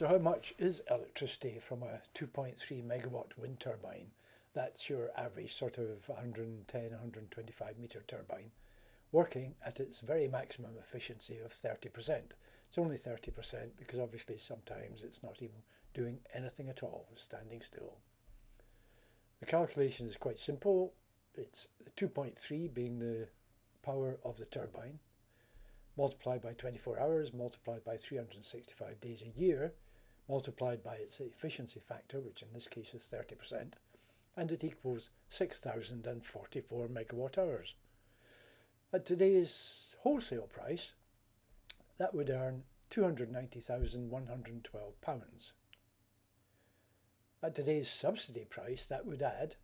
So how much is electricity from a 2.3 megawatt wind turbine? That's your average sort of 110, 125 meter turbine working at its very maximum efficiency of 30%. It's only 30% because obviously sometimes it's not even doing anything at all, it's standing still. The calculation is quite simple. It's 2.3 being the power of the turbine, multiplied by 24 hours, multiplied by 365 days a year, multiplied by its efficiency factor, which in this case is 30%, and it equals 6,044 megawatt hours. At today's wholesale price, that would earn £290,112. At today's subsidy price, that would add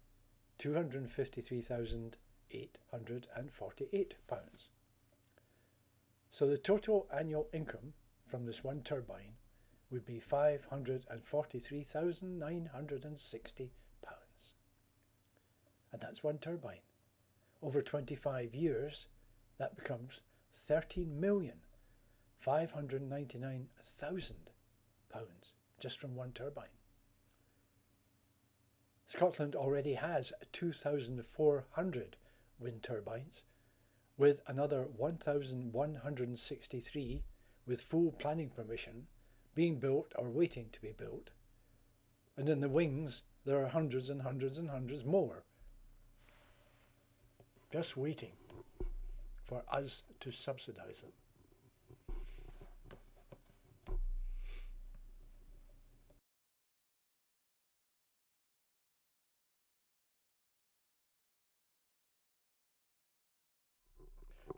£253,848. So the total annual income from this one turbine would be £543,960. And that's one turbine. Over 25 years, that becomes £13,599,000 just from one turbine. Scotland already has 2,400 wind turbines, with another 1,163 with full planning permission being built or waiting to be built. And in the wings, there are hundreds and hundreds and hundreds more, just waiting for us to subsidise them.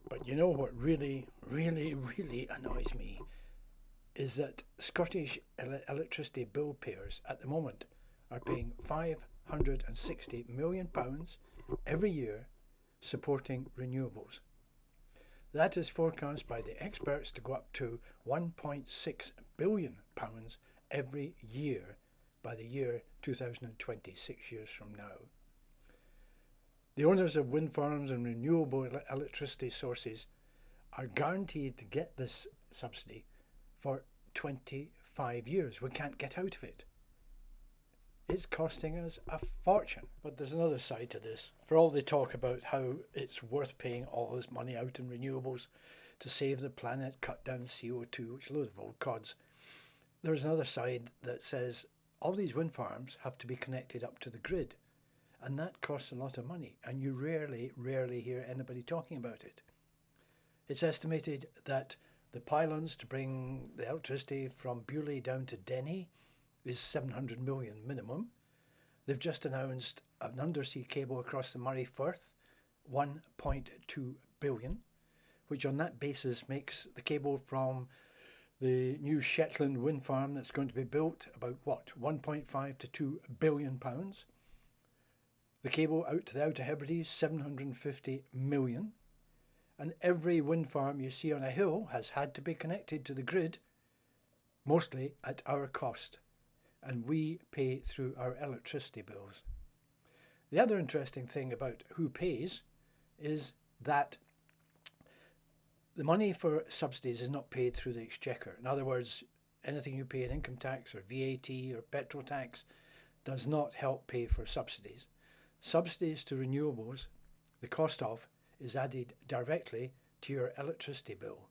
But you know what really annoys me is that Scottish electricity bill payers at the moment are paying £560 million every year supporting renewables. That is forecast by the experts to go up to £1.6 billion every year by the year 2020, 6 years from now. The owners of wind farms and renewable electricity sources are guaranteed to get this subsidy for 25 years. We can't get out of it. It's costing us a fortune. But there's another side to this. For all they talk about how it's worth paying all this money out in renewables to save the planet, cut down CO2, which is a load of old cods, there's another side that says all these wind farms have to be connected up to the grid. And that costs a lot of money, and you rarely hear anybody talking about it. It's estimated that the pylons to bring the electricity from Beaulieu down to Denny is 700 million minimum. They've just announced an undersea cable across the Murray Firth, 1.2 billion, which on that basis makes the cable from the new Shetland wind farm that's going to be built about what, 1.5 to 2 billion pounds. The cable out to the Outer Hebrides, 750 million. And every wind farm you see on a hill has had to be connected to the grid, mostly at our cost. And we pay through our electricity bills. The other interesting thing about who pays is that the money for subsidies is not paid through the exchequer. In other words, anything you pay in income tax or VAT or petrol tax does not help pay for subsidies. Subsidies to renewables, the cost of, is added directly to your electricity bill.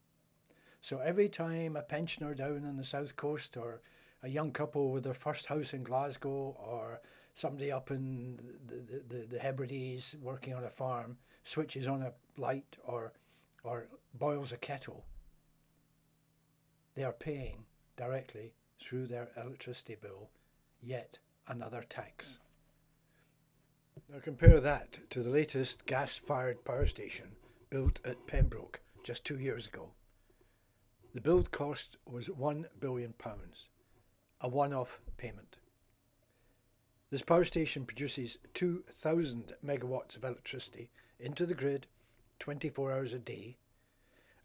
So every time a pensioner down on the south coast, or a young couple with their first house in Glasgow, or somebody up in the Hebrides working on a farm switches on a light or boils a kettle, they are paying directly through their electricity bill yet another tax. Now compare that to the latest gas-fired power station built at Pembroke just 2 years ago. The build cost was £1 billion, a one-off payment. This power station produces 2,000 megawatts of electricity into the grid 24 hours a day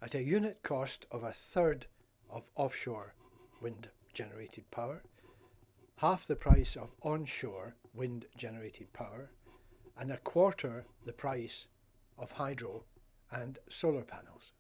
at a unit cost of a third of offshore wind generated power, half the price of onshore wind generated power, and a quarter the price of hydro and solar panels.